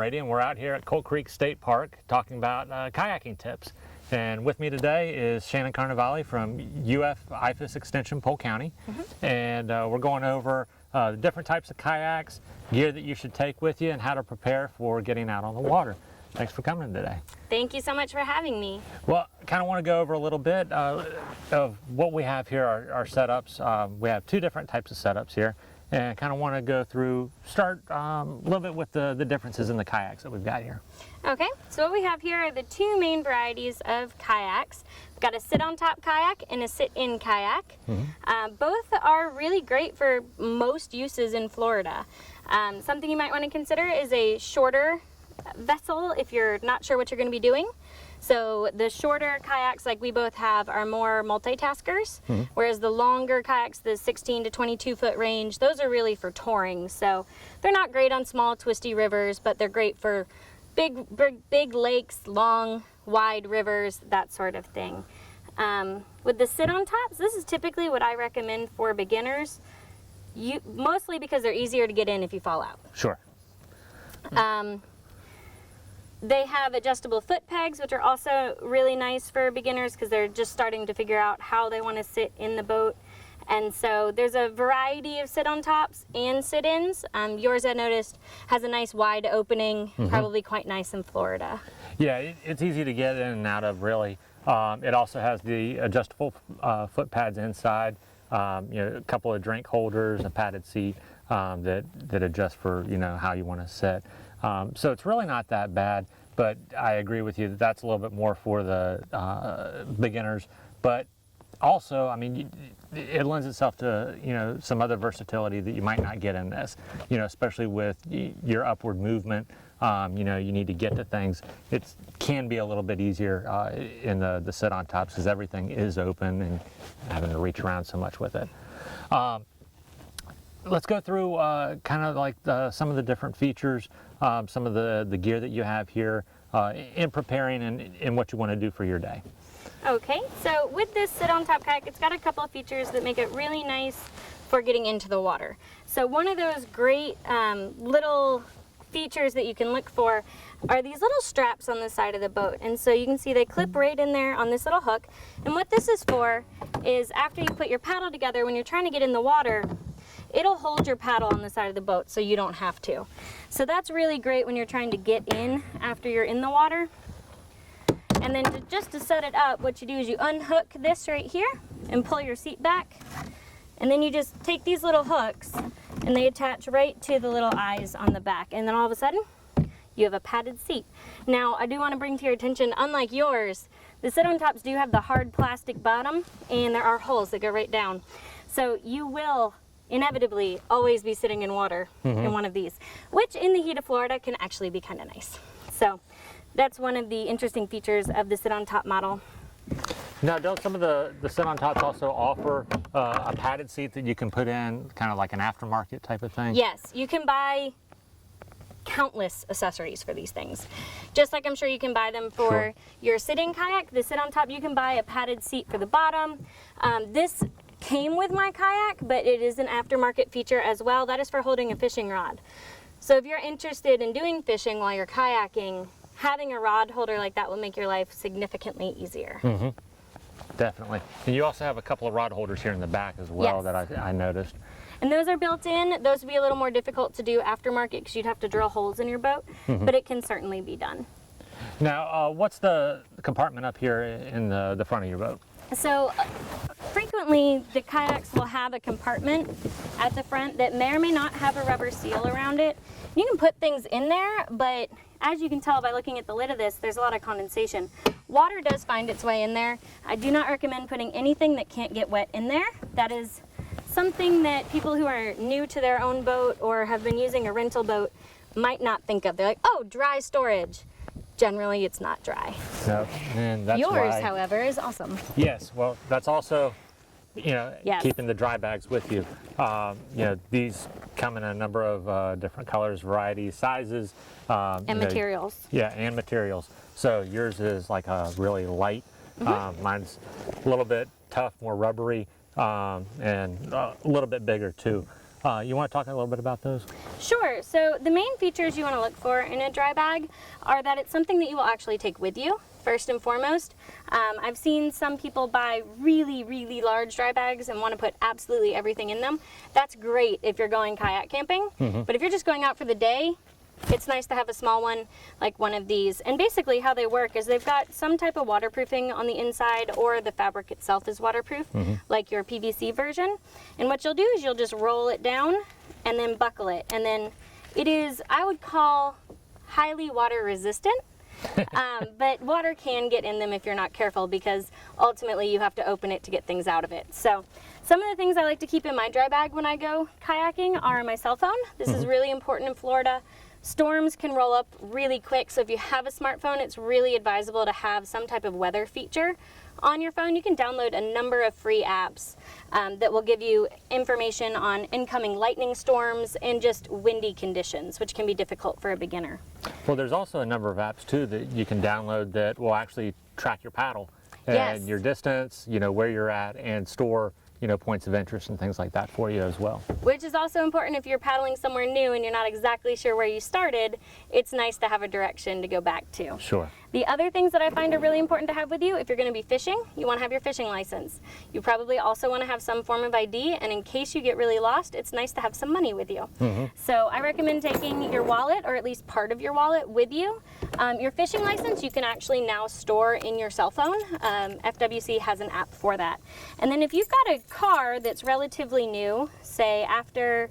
Brady, and we're out here at Colt Creek State Park talking about kayaking tips. And with me today is Shannon Carnevale from UF IFAS Extension, Polk County. And we're going over the different types of kayaks, gear that you should take with you, and how to prepare for getting out on the water. Thanks for coming today. Thank you so much for having me. Well, I kind of want to go over a little bit of what we have here, our setups. We have two different types of setups here, and kind of want to go through, start a little bit with the differences in the kayaks that we've got here. Okay, so what we have here are the two main varieties of kayaks. We've got a sit-on-top kayak and a sit-in kayak. Both are really great for most uses in Florida. Something you might want to consider is a shorter vessel if you're not sure what you're going to be doing. So the shorter kayaks like we both have are more multitaskers, whereas the longer kayaks, the 16 to 22 foot range, those are really for touring. So they're not great on small twisty rivers, but they're great for big lakes, long, wide rivers, that sort of thing. With the sit-on tops, this is typically what I recommend for beginners, mostly because they're easier to get in if you fall out. Sure. They have adjustable foot pegs, which are also really nice for beginners because they're just starting to figure out how they want to sit in the boat. And so there's a variety of sit-on-tops and sit-ins. Yours, I noticed, has a nice wide opening, probably quite nice in Florida. Yeah, it's easy to get in and out of, really. It also has the adjustable foot pads inside, a couple of drink holders, a padded seat that adjust for how you want to sit. So it's really not that bad, but I agree with you that that's a little bit more for the beginners. But also, I mean, it lends itself to some other versatility that you might not get in this. Especially with your upward movement. You need to get to things. It can be a little bit easier in the sit-on tops because everything is open and having to reach around so much with it. Let's go through kind of like some of the different features, some of the gear that you have here in preparing and what you want to do for your day. Okay, so with this sit-on-top kayak, it's got a couple of features that make it really nice for getting into the water. So one of those great little features that you can look for are these little straps on the side of the boat. And so you can see they clip right in there on this little hook. And what this is for is after you put your paddle together, when you're trying to get in the water, it'll hold your paddle on the side of the boat so you don't have to. So that's really great when you're trying to get in after you're in the water. And then just to set it up, what you do is you unhook this right here and pull your seat back. And then you just take these little hooks and they attach right to the little eyes on the back. And then all of a sudden, you have a padded seat. Now, I do want to bring to your attention, unlike yours, the sit-on tops do have the hard plastic bottom and there are holes that go right down. So you will inevitably always be sitting in water in one of these, which in the heat of Florida can actually be kind of nice. So that's one of the interesting features of the sit-on-top model. Now, don't some of the sit-on-tops also offer a padded seat that you can put in, kind of like an aftermarket type of thing? Yes, you can buy countless accessories for these things. Just like I'm sure you can buy them for your sit-in kayak, the sit-on-top, you can buy a padded seat for the bottom. This came with my kayak, but it is an aftermarket feature as well. That is for holding a fishing rod. So if you're interested in doing fishing while you're kayaking, having a rod holder like that will make your life significantly easier. Definitely. And you also have a couple of rod holders here in the back as well. Yes. That I noticed. And those are built in. Those would be a little more difficult to do aftermarket because you'd have to drill holes in your boat, but it can certainly be done. Now, what's the compartment up here in the front of your boat? So frequently the kayaks will have a compartment at the front that may or may not have a rubber seal around it. You can put things in there, but as you can tell by looking at the lid of this, there's a lot of condensation. Water does find its way in there. I do not recommend putting anything that can't get wet in there. That is something that people who are new to their own boat or have been using a rental boat might not think of. They're like, oh, dry storage. Generally, it's not dry. No, and that's Yours, why, however, is awesome. Yes, well, that's also, Yes. keeping the dry bags with you. These come in a number of different colors, varieties, sizes. And materials. Yeah, and materials. So yours is like a really light. Mine's a little bit tough, more rubbery, and a little bit bigger too. You want to talk a little bit about those? Sure. So the main features you want to look for in a dry bag are that it's something that you will actually take with you, first and foremost. I've seen some people buy really, really large dry bags and want to put absolutely everything in them. That's great if you're going kayak camping, but if you're just going out for the day, it's nice to have a small one like one of these. And basically how they work is they've got some type of waterproofing on the inside, or the fabric itself is waterproof, like your PVC version. And what you'll do is you'll just roll it down and then buckle it. And then it is, I would call, highly water resistant. But water can get in them if you're not careful, because ultimately you have to open it to get things out of it. So some of the things I like to keep in my dry bag when I go kayaking are my cell phone. This is really important in Florida. Storms can roll up really quick, so if you have a smartphone, it's really advisable to have some type of weather feature on your phone. You can download a number of free apps that will give you information on incoming lightning storms and just windy conditions, which can be difficult for a beginner. Well, there's also a number of apps too that you can download that will actually track your paddle and your distance, you know, where you're at, and store, you know, points of interest and things like that for you as well. Which is also important if you're paddling somewhere new and you're not exactly sure where you started. It's nice to have a direction to go back to. Sure. The other things that I find are really important to have with you, if you're going to be fishing, you want to have your fishing license. You probably also want to have some form of ID, and in case you get really lost, it's nice to have some money with you. So I recommend taking your wallet, or at least part of your wallet, with you. Your fishing license you can actually now store in your cell phone. FWC has an app for that. And then if you've got a car that's relatively new, say after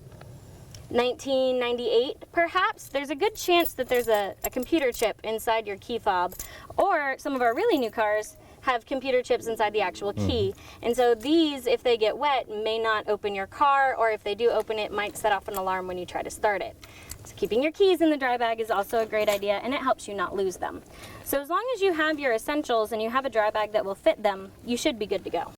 1998 perhaps, there's a good chance that there's a computer chip inside your key fob, or some of our really new cars have computer chips inside the actual key. And so these, if they get wet, may not open your car, or if they do open it, might set off an alarm when you try to start it. So keeping your keys in the dry bag is also a great idea, and it helps you not lose them. So as long as you have your essentials and you have a dry bag that will fit them, you should be good to go.